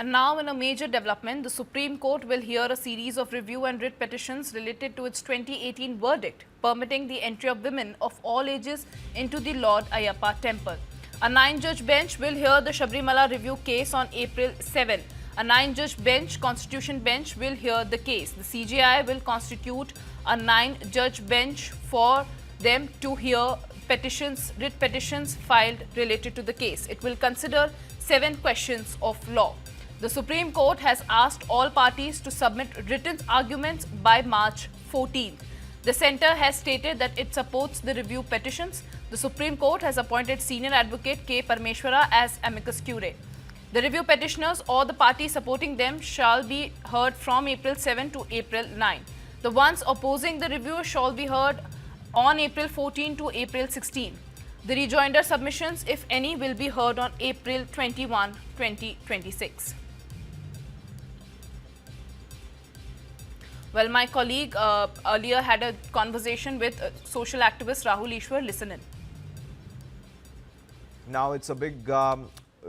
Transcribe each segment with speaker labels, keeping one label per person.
Speaker 1: And now, in a major development, the Supreme Court will hear a series of review and writ petitions related to its 2018 verdict, permitting the entry of women of all ages into the Lord Ayyappa Temple. A 9-judge bench will hear the Sabarimala review case on April 7. A 9-judge bench, Constitution bench, will hear the case. The CJI will constitute a 9-judge bench for them to hear writ petitions filed related to the case. It will consider 7 questions of law. The Supreme Court has asked all parties to submit written arguments by March 14th. The centre has stated that it supports the review petitions. The Supreme Court has appointed senior advocate K. Parameshwara as amicus curiae. The review petitioners or the parties supporting them shall be heard from April 7 to April 9. The ones opposing the review shall be heard on April 14 to April 16. The rejoinder submissions, if any, will be heard on April 21, 2026. Well, my colleague earlier had a conversation with social activist Rahul Easwar. Listen in.
Speaker 2: Now it's a big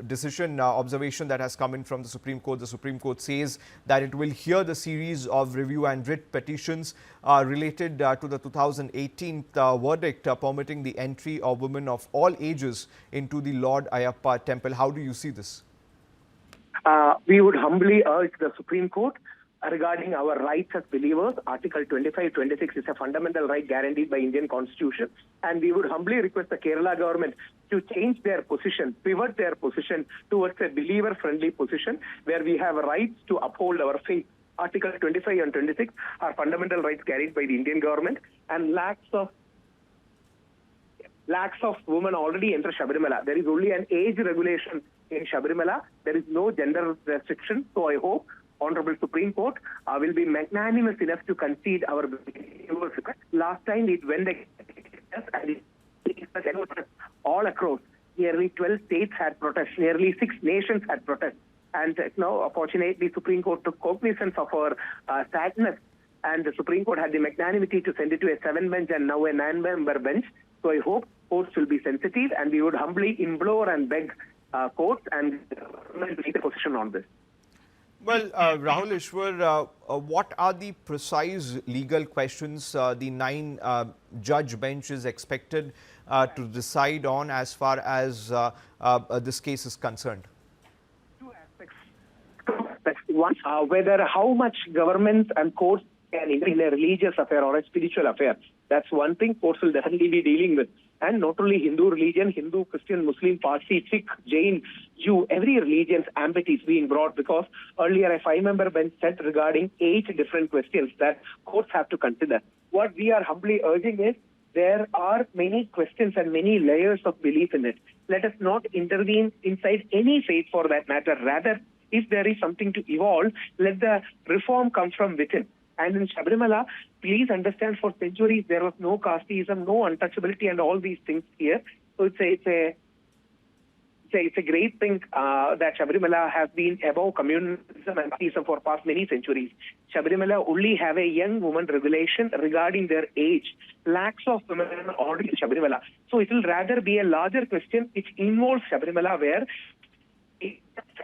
Speaker 2: decision, observation that has come in from the Supreme Court. The Supreme Court says that it will hear the series of review and writ petitions related to the 2018 verdict permitting the entry of women of all ages into the Lord Ayyappa Temple. How do you see this?
Speaker 3: We would humbly urge the Supreme Court regarding our rights as believers. Article 25-26 is a fundamental right guaranteed by Indian Constitution, and we would humbly request the Kerala government to change their position, pivot their position towards a believer-friendly position where we have rights to uphold our faith. Article 25 and 26 are fundamental rights carried by the Indian government, and lakhs of women already enter Sabarimala. There is only an age regulation in Sabarimala. There is no gender restriction. So I hope Honorable Supreme Court will be magnanimous enough to concede our request. Last time it went and all across. Nearly 12 states had protests. Nearly 6 nations had protests. And now, fortunately, Supreme Court took cognizance of our sadness, and the Supreme Court had the magnanimity to send it to a 7-bench and now a 9-member bench. So I hope courts will be sensitive, and we would humbly implore and beg courts and government to take a position on this.
Speaker 2: Well, Rahul Easwar, what are the precise legal questions the 9-judge bench is expected to decide on as far as this case is concerned?
Speaker 3: 2 aspects. One, whether how much government and courts can intervene in a religious affair or a spiritual affair. That's one thing courts will definitely be dealing with. And not only Hindu religion, Hindu, Christian, Muslim, Parsi, Sikh, Jain, Jew, every religion's ambit is being brought, because earlier a 5-member bench said regarding 8 different questions that courts have to consider. What we are humbly urging is there are many questions and many layers of belief in it. Let us not intervene inside any faith for that matter. Rather, if there is something to evolve, let the reform come from within. And in Sabarimala, please understand, for centuries there was no casteism, no untouchability, and all these things here. So it's a great thing that Sabarimala has been above communalism and casteism for past many centuries. Sabarimala only have a young woman regulation regarding their age. Lakhs of women are already in Sabarimala. So it will rather be a larger question which involves Sabarimala, where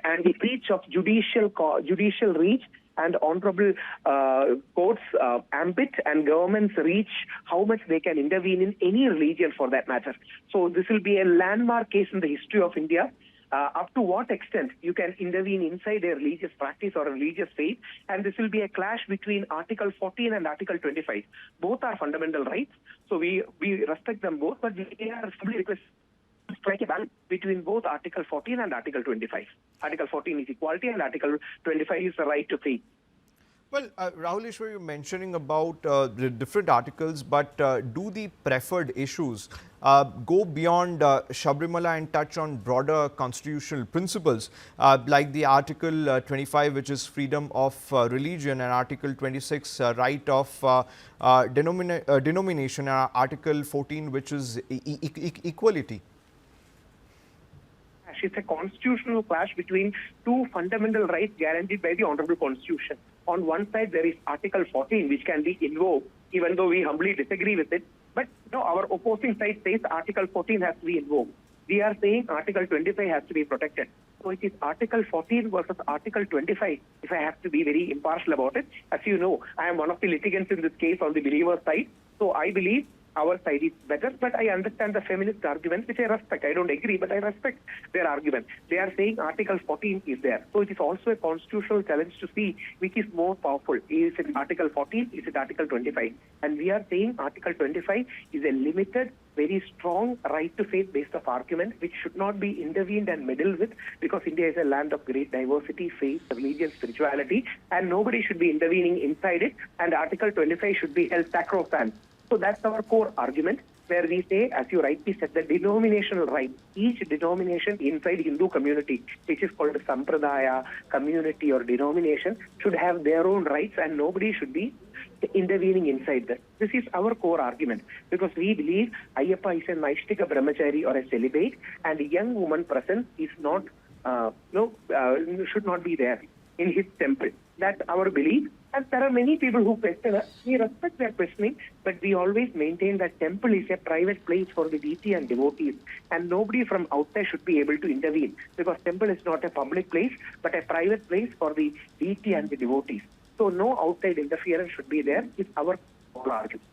Speaker 3: and the reach of judicial reach and honorable courts ambit and government's reach, how much they can intervene in any religion for that matter. So this will be a landmark case in the history of India. Up to what extent you can intervene inside a religious practice or a religious faith, and this will be a clash between Article 14 and Article 25. Both are fundamental rights, so we respect them both, but we are simply request strike a balance between both Article 14 and Article 25. Article 14 is equality and Article 25 is the right to faith.
Speaker 2: Well, Rahul Easwar, you're mentioning about the different articles, but do the preferred issues go beyond Sabarimala and touch on broader constitutional principles like the Article 25, which is freedom of religion, and Article 26, right of denomination, and Article 14, which is equality?
Speaker 3: It's a constitutional clash between 2 fundamental rights guaranteed by the Honorable Constitution. On one side, there is Article 14, which can be invoked, even though we humbly disagree with it. But no, our opposing side says Article 14 has to be invoked. We are saying Article 25 has to be protected. So it is Article 14 versus Article 25, if I have to be very impartial about it. As you know, I am one of the litigants in this case on the believer side. So I believe our side is better, but I understand the feminist argument, which I respect. I don't agree, but I respect their argument. They are saying Article 14 is there. So it is also a constitutional challenge to see which is more powerful. Is it Article 14? Is it Article 25? And we are saying Article 25 is a limited, very strong right to faith based of argument, which should not be intervened and meddled with, because India is a land of great diversity, faith, religion, spirituality, and nobody should be intervening inside it. And Article 25 should be held sacrosanct. So that's our core argument, where we say, as you rightly said, the denominational right, each denomination inside Hindu community, which is called Sampradaya, community or denomination, should have their own rights and nobody should be intervening inside that. This is our core argument, because we believe Ayyappa is a Naishtika brahmachari or a celibate, and a young woman present is not, should not be there in his temple. That's our belief. And there are many people who question us. We respect their questioning, but we always maintain that temple is a private place for the deity and devotees, and nobody from outside should be able to intervene, because temple is not a public place, but a private place for the deity and the devotees. So no outside interference should be there. It's our core argument.